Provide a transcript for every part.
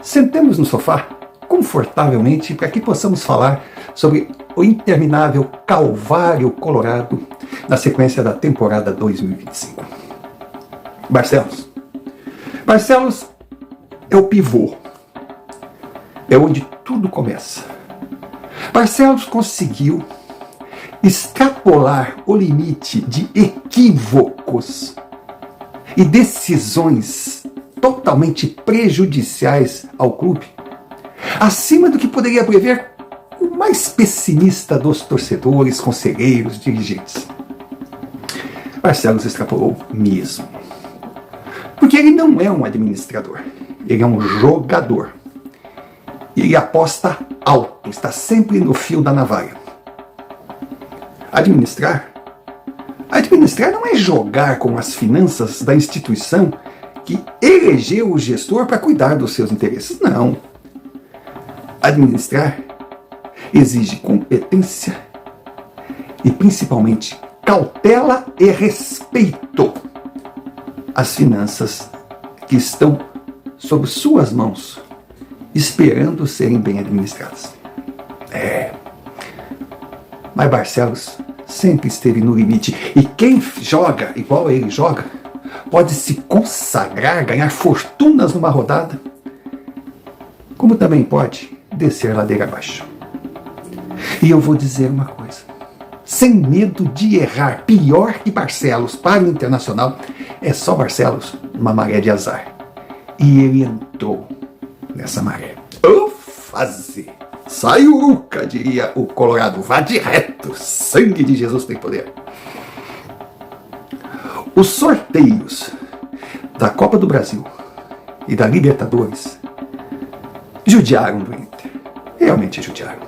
Sentemos no sofá, confortavelmente, para que possamos falar sobre o interminável Calvário Colorado na sequência da temporada 2025. Barcelos. Barcelos é o pivô. É onde tudo começa. Barcelos conseguiu extrapolar o limite de equívocos e decisões totalmente prejudiciais ao clube, acima do que poderia prever o mais pessimista dos torcedores, conselheiros, dirigentes. Barcelos extrapolou mesmo. Porque ele não é um administrador, ele é um jogador. Ele aposta alto, está sempre no fio da navalha. Administrar não é jogar com as finanças da instituição que elegeu o gestor para cuidar dos seus interesses. Não. Administrar exige competência e, principalmente, cautela e respeito às finanças que estão sob suas mãos, esperando serem bem administradas. Mas Barcelos sempre esteve no limite. E quem joga igual ele joga, pode se consagrar, ganhar fortunas numa rodada, como também pode descer ladeira abaixo. E eu vou dizer uma coisa, sem medo de errar, pior que Barcelos para o Internacional, é só Barcelos numa maré de azar. E ele entrou nessa maré. Fazer. Sai uruca, diria o Colorado, vá de reto, sangue de Jesus tem poder. Os sorteios da Copa do Brasil e da Libertadores judiaram do Inter, realmente judiaram.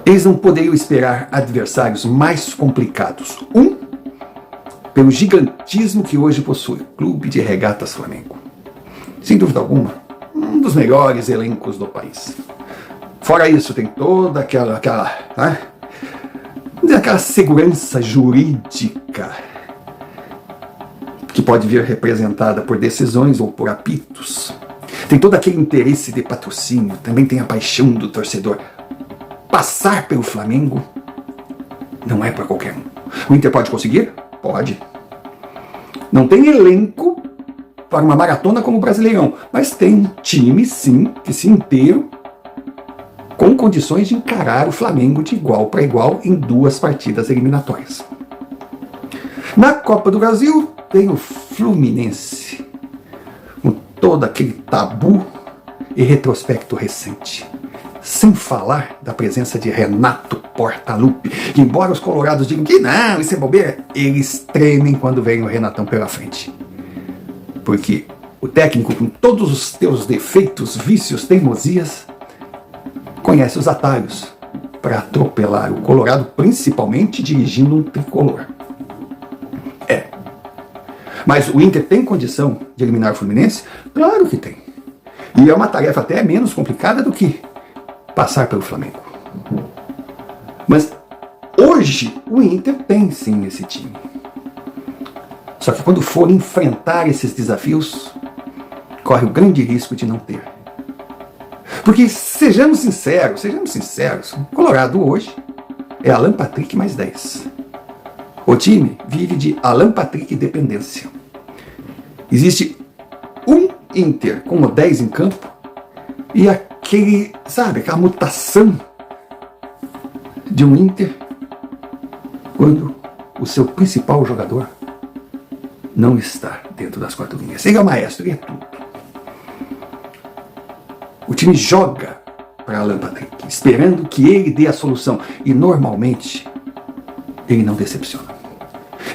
Eles não poderiam esperar adversários mais complicados. Pelo gigantismo que hoje possui, Clube de Regatas Flamengo. Sem dúvida alguma, um dos melhores elencos do país. Fora isso, tem toda aquela segurança jurídica que pode vir representada por decisões ou por apitos. Tem todo aquele interesse de patrocínio, também tem a paixão do torcedor. Passar pelo Flamengo não é para qualquer um. O Inter pode conseguir? Pode. Não tem elenco para uma maratona como o Brasileirão, mas tem um time, sim, inteiro, com condições de encarar o Flamengo de igual para igual em 2 partidas eliminatórias. Na Copa do Brasil tem o Fluminense, com todo aquele tabu e retrospecto recente. Sem falar da presença de Renato Portaluppi, que embora os colorados digam que não, isso é bobeira, eles tremem quando vem o Renatão pela frente. Porque o técnico, com todos os seus defeitos, vícios, teimosias, conhece os atalhos para atropelar o Colorado, principalmente dirigindo um tricolor. Mas o Inter tem condição de eliminar o Fluminense? Claro que tem. E é uma tarefa até menos complicada do que passar pelo Flamengo. Mas hoje o Inter tem sim esse time. Só que quando for enfrentar esses desafios, corre o grande risco de não ter. Porque sejamos sinceros, o Colorado hoje é Alan Patrick mais 10. O time vive de Alan Patrick dependência. Existe um Inter com o 10 em campo e aquela mutação de um Inter quando o seu principal jogador não está dentro das 4 linhas. Ele é o maestro, ele é tudo. O time joga para Alan Patrick, esperando que ele dê a solução. E normalmente ele não decepciona.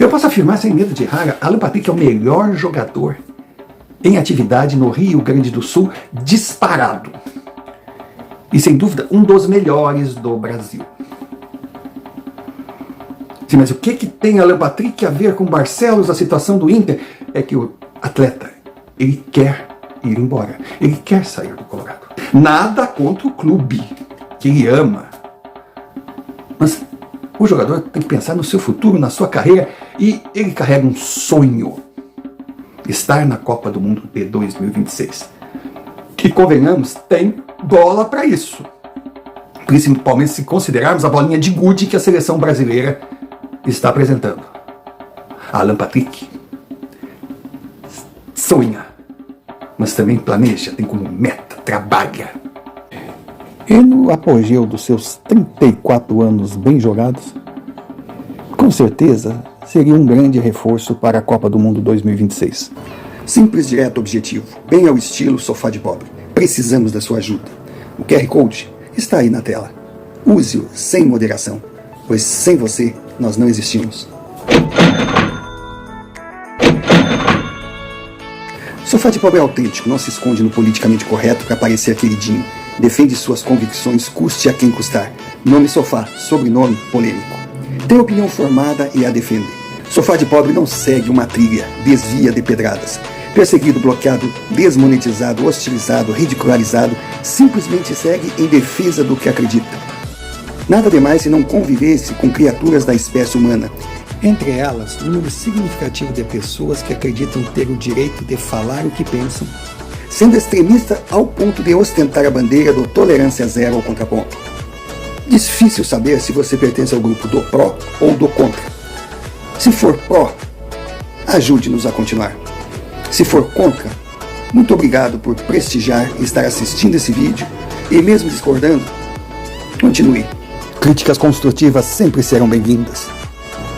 Eu posso afirmar sem medo de errar, Alan Patrick é o melhor jogador em atividade no Rio Grande do Sul, disparado. E sem dúvida, um dos melhores do Brasil. Sim, mas o que tem Alan Patrick a ver com Barcelos, a situação do Inter? É que o atleta, ele quer ir embora. Ele quer sair do Colorado. Nada contra o clube, que ele ama. Mas o jogador tem que pensar no seu futuro, na sua carreira, e ele carrega um sonho. Estar na Copa do Mundo de 2026. que, convenhamos, tem bola para isso. Principalmente se considerarmos a bolinha de gude que a seleção brasileira está apresentando. Alan Patrick sonha, mas também planeja, tem como meta, trabalha. E no apogeu dos seus 34 anos bem jogados, com certeza seria um grande reforço para a Copa do Mundo 2026. Simples, direto, objetivo, bem ao estilo Sofá de Pobre. Precisamos da sua ajuda. O QR Code está aí na tela. Use-o sem moderação, pois sem você nós não existimos. Sofá de Pobre é autêntico, não se esconde no politicamente correto para parecer queridinho. Defende suas convicções, custe a quem custar. Nome Sofá, sobrenome polêmico. Tem opinião formada e a defender. Sofá de Pobre não segue uma trilha, desvia de pedradas. Perseguido, bloqueado, desmonetizado, hostilizado, ridicularizado, simplesmente segue em defesa do que acredita. Nada demais se não convivesse com criaturas da espécie humana. Entre elas, um número significativo de pessoas que acreditam ter o direito de falar o que pensam, sendo extremista ao ponto de ostentar a bandeira do tolerância zero ao contraponto. Difícil saber se você pertence ao grupo do pró ou do contra. Se for pró, ajude-nos a continuar. Se for contra, muito obrigado por prestigiar e estar assistindo esse vídeo e mesmo discordando, continue. Críticas construtivas sempre serão bem-vindas.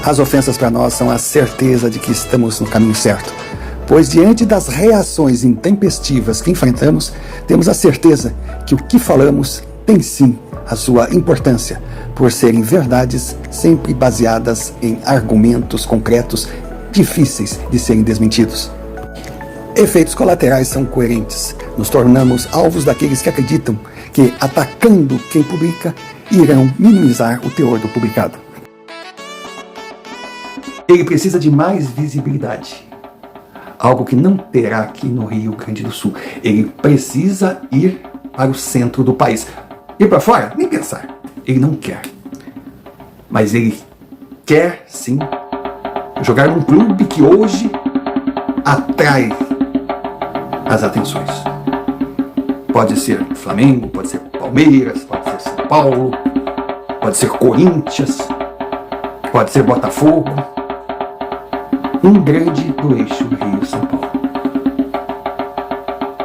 As ofensas para nós são a certeza de que estamos no caminho certo, pois diante das reações intempestivas que enfrentamos, temos a certeza que o que falamos tem sim a sua importância, por serem verdades sempre baseadas em argumentos concretos difíceis de serem desmentidos. Efeitos colaterais são coerentes. Nos tornamos alvos daqueles que acreditam que, atacando quem publica, irão minimizar o teor do publicado. Ele precisa de mais visibilidade. Algo que não terá aqui no Rio Grande do Sul. Ele precisa ir para o centro do país. Ir para fora? Nem pensar. Ele não quer. Mas ele quer, sim, jogar num clube que hoje atrai as atenções. Pode ser Flamengo, pode ser Palmeiras, pode ser São Paulo, pode ser Corinthians, pode ser Botafogo. Um grande do eixo Rio-São Paulo.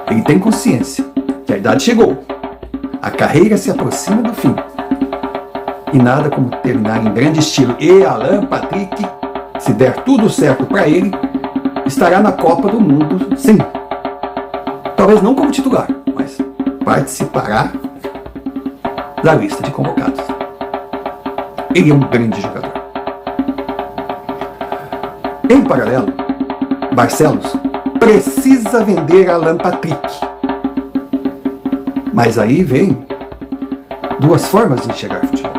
Ele tem consciência que a idade chegou, a carreira se aproxima do fim, e nada como terminar em grande estilo. E Alan Patrick, se der tudo certo para ele, estará na Copa do Mundo, sim. Talvez não como titular, mas participará da lista de convocados. Ele é um grande jogador. Em paralelo, Barcelos precisa vender Alan Patrick. Mas aí vem duas formas de enxergar futebol.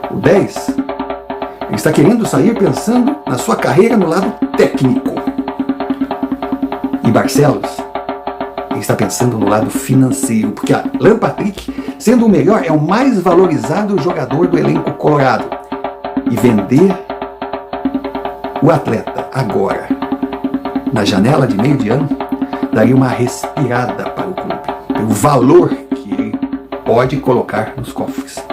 O 10, ele está querendo sair pensando na sua carreira no lado técnico. E Barcelos, ele está pensando no lado financeiro, porque Alan Patrick, sendo o melhor, é o mais valorizado jogador do elenco colorado. E vender o atleta agora, na janela de meio de ano, daria uma respirada para o clube, pelo valor que ele pode colocar nos cofres.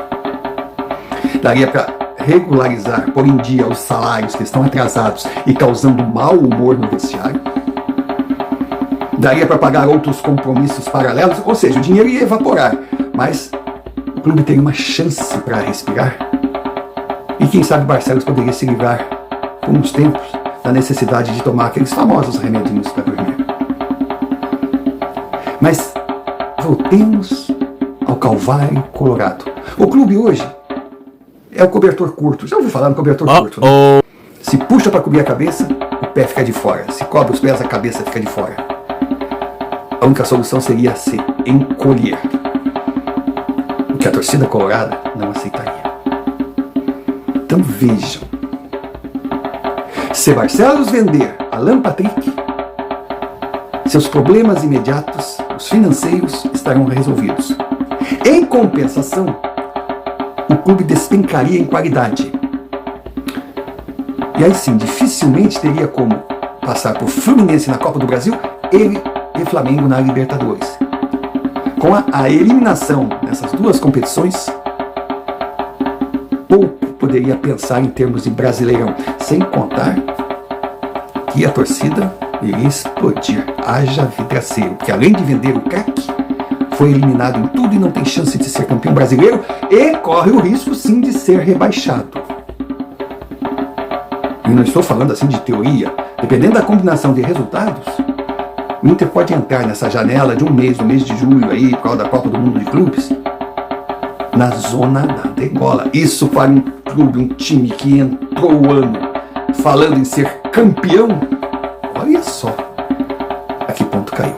Daria para regularizar, pôr em dia os salários que estão atrasados e causando mau humor no vestiário. Daria para pagar outros compromissos paralelos, ou seja, o dinheiro ia evaporar, mas o clube teria uma chance para respirar. E quem sabe Barcelos poderia se livrar por uns tempos da necessidade de tomar aqueles famosos remedinhos para dormir. Mas voltemos ao Calvário Colorado. O clube hoje é o cobertor curto. Já ouviu falar no cobertor curto? Né? Se puxa para cobrir a cabeça, o pé fica de fora. Se cobre os pés, a cabeça fica de fora. A única solução seria se encolher, o que a torcida colorada não aceitaria. Então vejam, se Barcelos vender Alan Patrick, seus problemas imediatos, os financeiros, estarão resolvidos. Em compensação, o clube despencaria em qualidade. E aí sim, dificilmente teria como passar por Fluminense na Copa do Brasil, ele e Flamengo na Libertadores. Com a eliminação nessas duas competições, pouco poderia pensar em termos de Brasileirão, sem contar que a torcida iria explodir. Haja vidraceiro, porque além de vender o craque, foi eliminado em tudo e não tem chance de ser campeão brasileiro e corre o risco sim de ser rebaixado. E não estou falando assim de teoria. Dependendo da combinação de resultados, o Inter pode entrar nessa janela de um mês, no mês de julho aí, por causa da Copa do Mundo de Clubes, na zona da degola. Isso para um clube, um time que entrou o ano falando em ser campeão, olha só a que ponto caiu.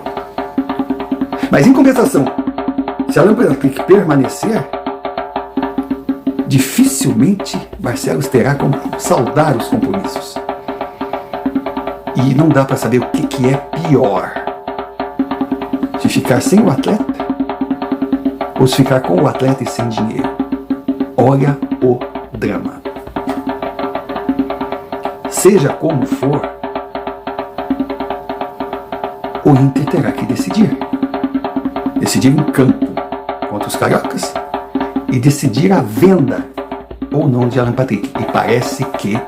Mas em compensação, se a Lâmpada permanecer, dificilmente Barcelos terá como saldar os compromissos. E não dá para saber o que é pior: se ficar sem o atleta ou se ficar com o atleta e sem dinheiro. Olha o drama. Seja como for, o Inter terá que decidir. Decidir em campo contra os cariocas e decidir a venda ou não de Alan Patrick. E parece que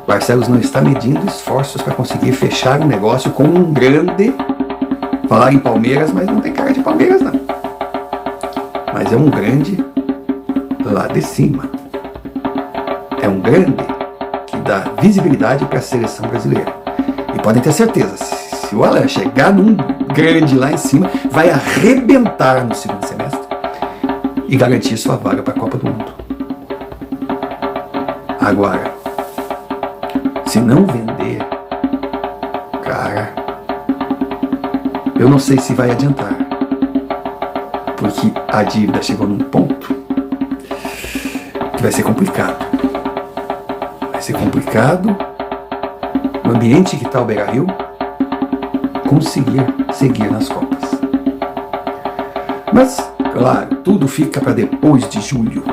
Barcelos não está medindo esforços para conseguir fechar um negócio com um grande. Falar em Palmeiras, mas não tem cara de Palmeiras não. Mas é um grande lá de cima. É um grande que dá visibilidade para a seleção brasileira. E podem ter certeza, se o Alan chegar num grande lá em cima, vai arrebentar no segundo semestre e garantir sua vaga para a Copa do Mundo. Agora, se não vender, cara, eu não sei se vai adiantar, porque a dívida chegou num ponto que vai ser complicado. Vai ser complicado no ambiente que está o Beira-Rio conseguir seguir nas Copas. Mas, claro, tudo fica para depois de julho.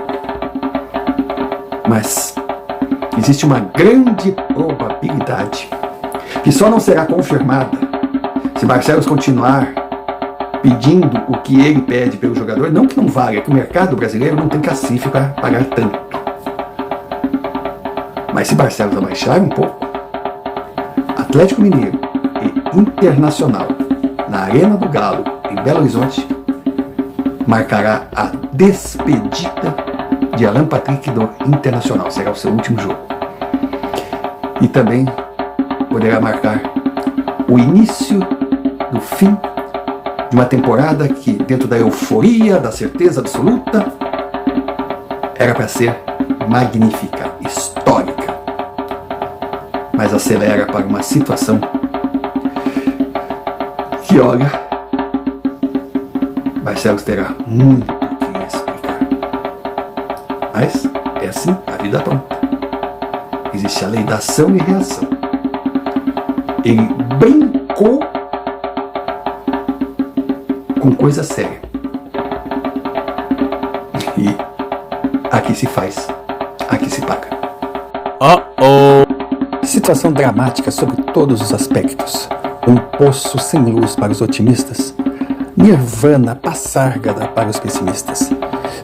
Mas existe uma grande probabilidade que só não será confirmada se Barcelos continuar pedindo o que ele pede pelo jogador. Não que não valha, é que o mercado brasileiro não tem cacife para pagar tanto. Mas se Barcelos abaixar um pouco, Atlético Mineiro e Internacional na Arena do Galo, em Belo Horizonte, marcará a despedida de Alan Patrick do Internacional. Será o seu último jogo. E também poderá marcar o início do fim de uma temporada que, dentro da euforia, da certeza absoluta, era para ser magnífica, histórica. Mas acelera para uma situação que, olha, Barcelos terá muito que explicar. Mas é assim, a vida pronta. Existe a lei da ação e reação. Ele brincou com coisa séria. E aqui se faz, aqui se paga. Situação dramática sobre todos os aspectos. Um poço sem luz para os otimistas. Nirvana passárgada para os pessimistas.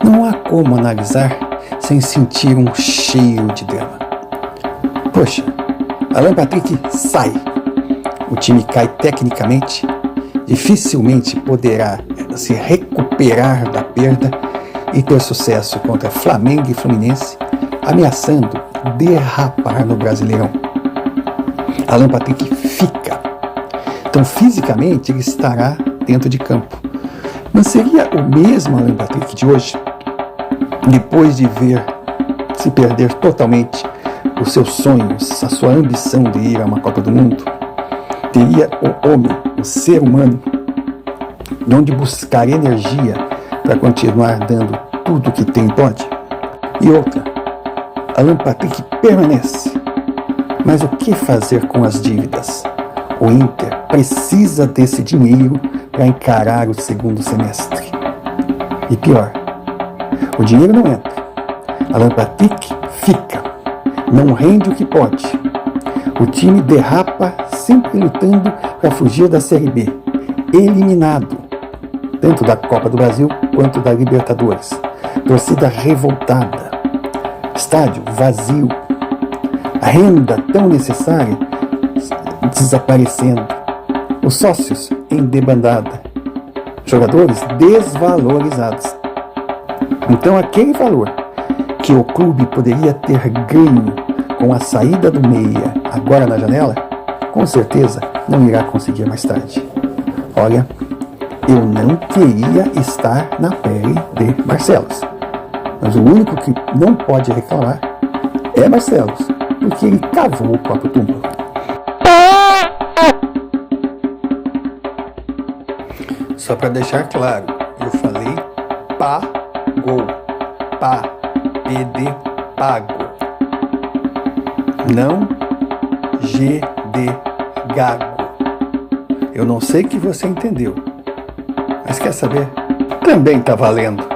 Não há como analisar sem sentir um cheiro de drama. Poxa, Alan Patrick sai. O time cai tecnicamente. Dificilmente poderá se recuperar da perda e ter sucesso contra Flamengo e Fluminense, ameaçando derrapar no Brasileirão. Alan Patrick fica. Então, fisicamente, ele estará dentro de campo. Mas seria o mesmo Alan Patrick de hoje, depois de ver se perder totalmente os seus sonhos, a sua ambição de ir a uma Copa do Mundo? Teria o homem, o ser humano, de onde buscar energia para continuar dando tudo o que tem e pode? E outra, Alan Patrick permanece. Mas o que fazer com as dívidas? O Inter precisa desse dinheiro para encarar o segundo semestre. E pior, o dinheiro não entra. Alan Patrick fica. Não rende o que pode. O time derrapa, sempre lutando para fugir da Série B. Eliminado. tanto da Copa do Brasil quanto da Libertadores. Torcida revoltada, estádio vazio, a renda tão necessária desaparecendo, os sócios em debandada, jogadores desvalorizados. Então aquele valor que o clube poderia ter ganho com a saída do meia agora na janela, com certeza não irá conseguir mais tarde. Olha, eu não queria estar na pele de Barcelos, mas o único que não pode reclamar é Barcelos, porque ele cavou o próprio túmulo. Só para deixar claro, eu falei pagou, pago, não G de gago. Eu não sei que você entendeu, mas quer saber? Também tá valendo.